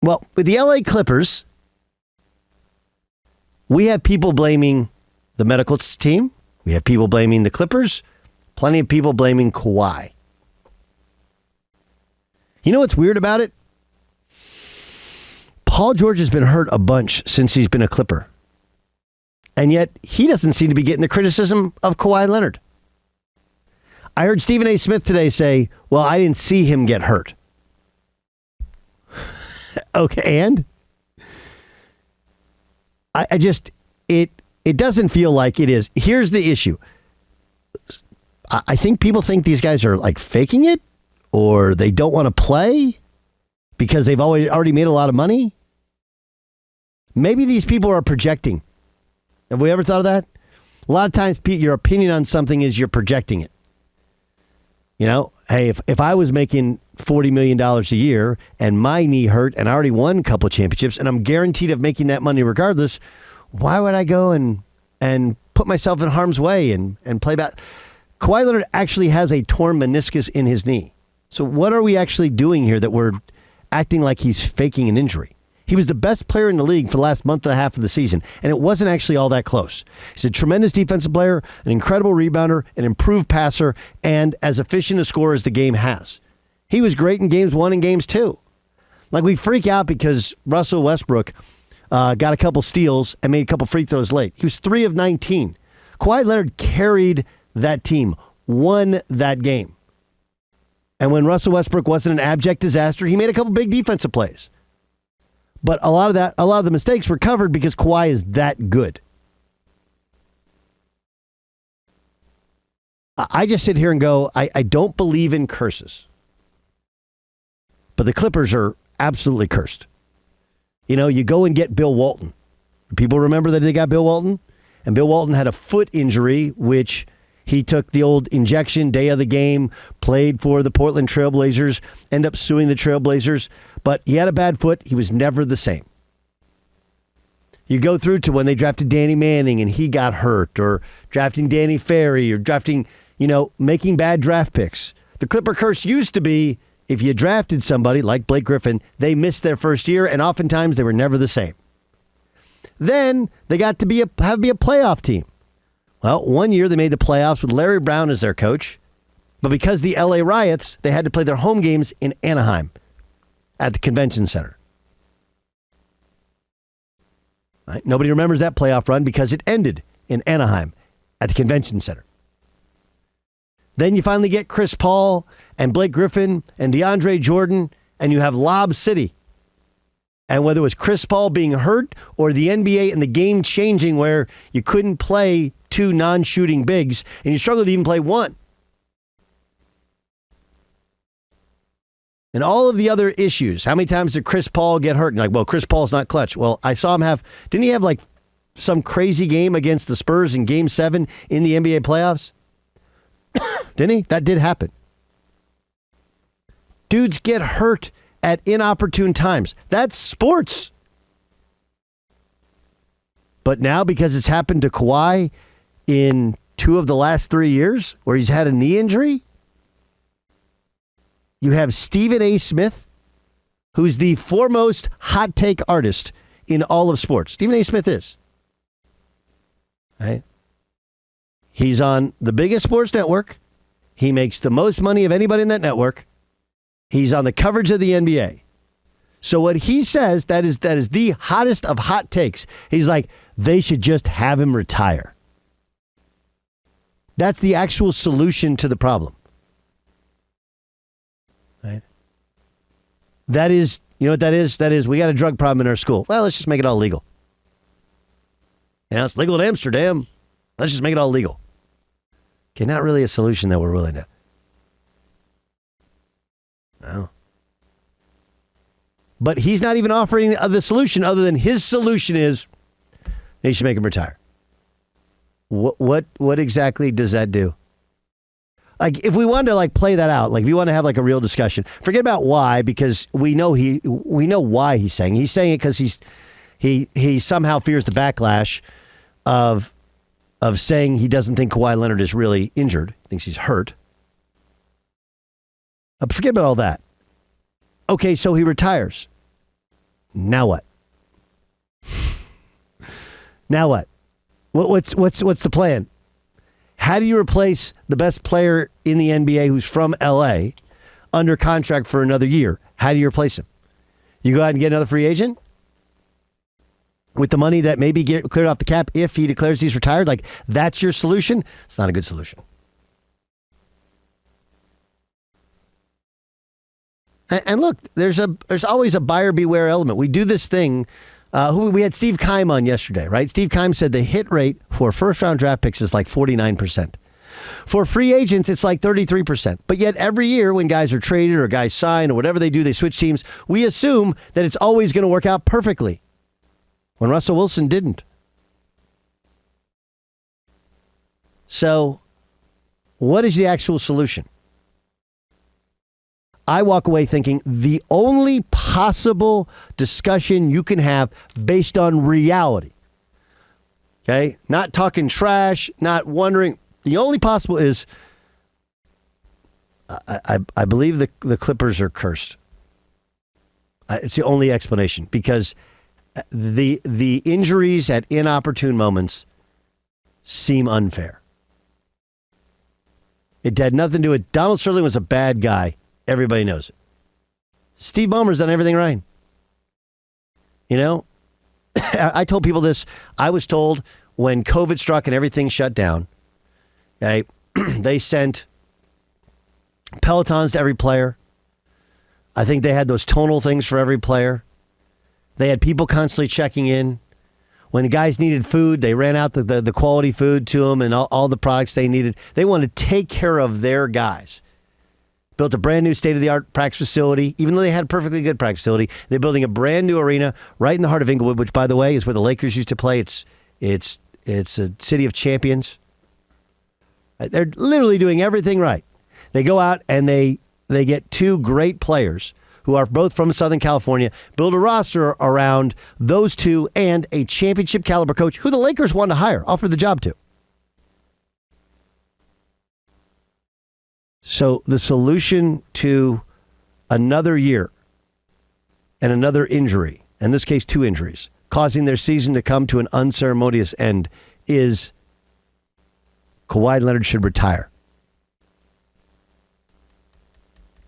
Well, with the LA Clippers, we have people blaming the medical team. We have people blaming the Clippers. Plenty of people blaming Kawhi. You know what's weird about it? Paul George has been hurt a bunch since he's been a Clipper. And yet, he doesn't seem to be getting the criticism of Kawhi Leonard. I heard Stephen A. Smith today say, well, I didn't see him get hurt. Okay, and? I just, it doesn't feel like it is. Here's the issue. I think people think these guys are like faking it, or they don't want to play because they've already made a lot of money. Maybe these people are projecting. Have we ever thought of that? A lot of times, Pete, your opinion on something is you're projecting it. You know, hey, if I was making $40 million a year and my knee hurt and I already won a couple of championships and I'm guaranteed of making that money regardless, why would I go and put myself in harm's way and play back? Kawhi Leonard actually has a torn meniscus in his knee. So what are we actually doing here that we're acting like he's faking an injury? He was the best player in the league for the last month and a half of the season, and it wasn't actually all that close. He's a tremendous defensive player, an incredible rebounder, an improved passer, and as efficient a scorer as the game has. He was great in games 1 and games 2. Like, we freak out because Russell Westbrook got a couple steals and made a couple free throws late. He was 3 of 19. Kawhi Leonard carried that team, won that game. And when Russell Westbrook wasn't an abject disaster, he made a couple big defensive plays. But a lot of the mistakes were covered because Kawhi is that good. I just sit here and go, I don't believe in curses. But the Clippers are absolutely cursed. You know, you go and get Bill Walton. People remember that they got Bill Walton? And Bill Walton had a foot injury, which he took the old injection day of the game, played for the Portland Trailblazers, ended up suing the Trailblazers. But he had a bad foot. He was never the same. You go through to when they drafted Danny Manning and he got hurt, or drafting Danny Ferry, or drafting, making bad draft picks. The Clipper curse used to be if you drafted somebody like Blake Griffin, they missed their first year, and oftentimes they were never the same. Then they got to be a playoff team. Well, one year they made the playoffs with Larry Brown as their coach, but because the LA riots, they had to play their home games in Anaheim at the convention center. Right? Nobody remembers that playoff run because it ended in Anaheim at the convention center. Then you finally get Chris Paul and Blake Griffin and DeAndre Jordan, and you have Lob City. And whether it was Chris Paul being hurt or the NBA and the game changing where you couldn't play 2 non-shooting bigs and you struggled to even play 1. And all of the other issues. How many times did Chris Paul get hurt? And you're like, well, Chris Paul's not clutch. Well, I saw him didn't he have like some crazy game against the Spurs in Game 7 in the NBA playoffs? Didn't he? That did happen. Dudes get hurt at inopportune times. That's sports. But now, because it's happened to Kawhi in 2 of the last 3 years, where he's had a knee injury, you have Stephen A. Smith, who's the foremost hot take artist in all of sports. Stephen A. Smith is. Right? He's on the biggest sports network. He makes the most money of anybody in that network. He's on the coverage of the NBA. So what he says, that is the hottest of hot takes. He's like, they should just have him retire. That's the actual solution to the problem. Right? That is, you know what that is? That is, we got a drug problem in our school. Well, let's just make it all legal. It's legal in Amsterdam. Let's just make it all legal. Okay, not really a solution that we're willing to. No. But he's not even offering the solution other than his solution is they should make him retire. What exactly does that do? Like, if we wanted to play that out, if you want to have a real discussion, forget about why, because we know why he's saying. He's saying it because he somehow fears the backlash of saying he doesn't think Kawhi Leonard is really injured, thinks he's hurt. Forget about all that. Okay, so he retires. Now what? Now what? What's the plan? How do you replace the best player in the NBA who's from LA under contract for another year? How do you replace him? You go out and get another free agent with the money that maybe get cleared off the cap if he declares he's retired? Like, that's your solution? It's not a good solution. And look, there's always a buyer beware element. We do this thing. We had Steve Keim on yesterday, right? Steve Keim said the hit rate for first-round draft picks is like 49%. For free agents, it's like 33%. But yet every year when guys are traded or guys sign or whatever they do, they switch teams, we assume that it's always going to work out perfectly. When Russell Wilson didn't. So, what is the actual solution? I walk away thinking the only possible discussion you can have based on reality, okay, not talking trash, not wondering, the only possible is I believe the Clippers are cursed. It's the only explanation because the injuries at inopportune moments seem unfair. It had nothing to do with Donald Sterling was a bad guy. Everybody knows it. Steve Ballmer's done everything right. You know, I told people this. I was told when COVID struck and everything shut down, okay, they sent Pelotons to every player. I think they had those tonal things for every player. They had people constantly checking in. When the guys needed food, they ran out the quality food to them and all the products they needed. They wanted to take care of their guys. Built a brand new state-of-the-art practice facility. Even though they had a perfectly good practice facility, they're building a brand new arena right in the heart of Inglewood, which, by the way, is where the Lakers used to play. It's a city of champions. They're literally doing everything right. They go out and they get two great players who are both from Southern California, build a roster around those two and a championship caliber coach who the Lakers wanted to hire, offered the job to. So the solution to another year and another injury, in this case 2 injuries, causing their season to come to an unceremonious end is Kawhi Leonard should retire.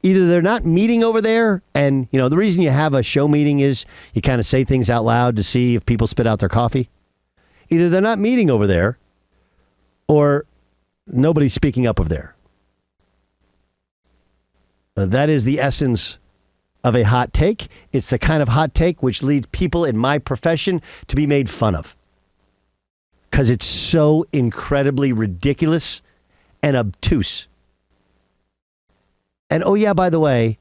Either they're not meeting over there, and you know the reason you have a show meeting is you kind of say things out loud to see if people spit out their coffee. Either they're not meeting over there, or nobody's speaking up over there. That is the essence of a hot take. It's the kind of hot take which leads people in my profession to be made fun of. Because it's so incredibly ridiculous and obtuse. And oh yeah, by the way,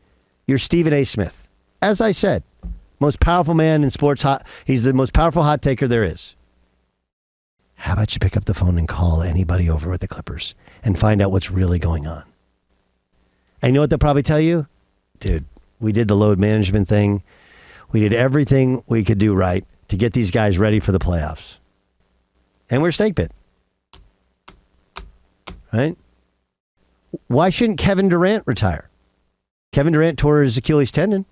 you're Stephen A. Smith. As I said, most powerful man in sports. He's the most powerful hot taker there is. How about you pick up the phone and call anybody over at the Clippers and find out what's really going on? And you know what they'll probably tell you? Dude, we did the load management thing. We did everything we could do right to get these guys ready for the playoffs. And we're snake bit. Right? Why shouldn't Kevin Durant retire? Kevin Durant tore his Achilles tendon.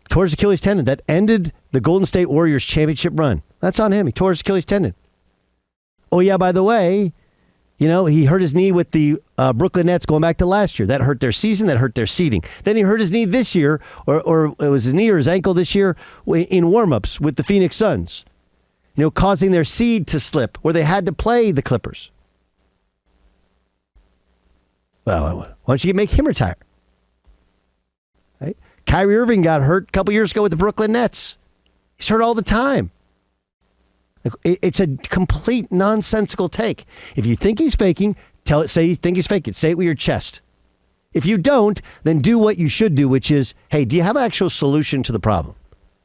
Tore his Achilles tendon. That ended the Golden State Warriors championship run. That's on him. He tore his Achilles tendon. Oh, yeah, by the way, you know, he hurt his knee with the Brooklyn Nets going back to last year. That hurt their season. That hurt their seeding. Then he hurt his knee this year, or it was his knee or his ankle this year in warm-ups with the Phoenix Suns, you know, causing their seed to slip where they had to play the Clippers. Well, why don't you make him retire? Right? Kyrie Irving got hurt a couple years ago with the Brooklyn Nets. He's hurt all the time. It's a complete nonsensical take. If you think he's faking, say you think he's faking. Say it with your chest. If you don't, then do what you should do, which is, hey, do you have an actual solution to the problem?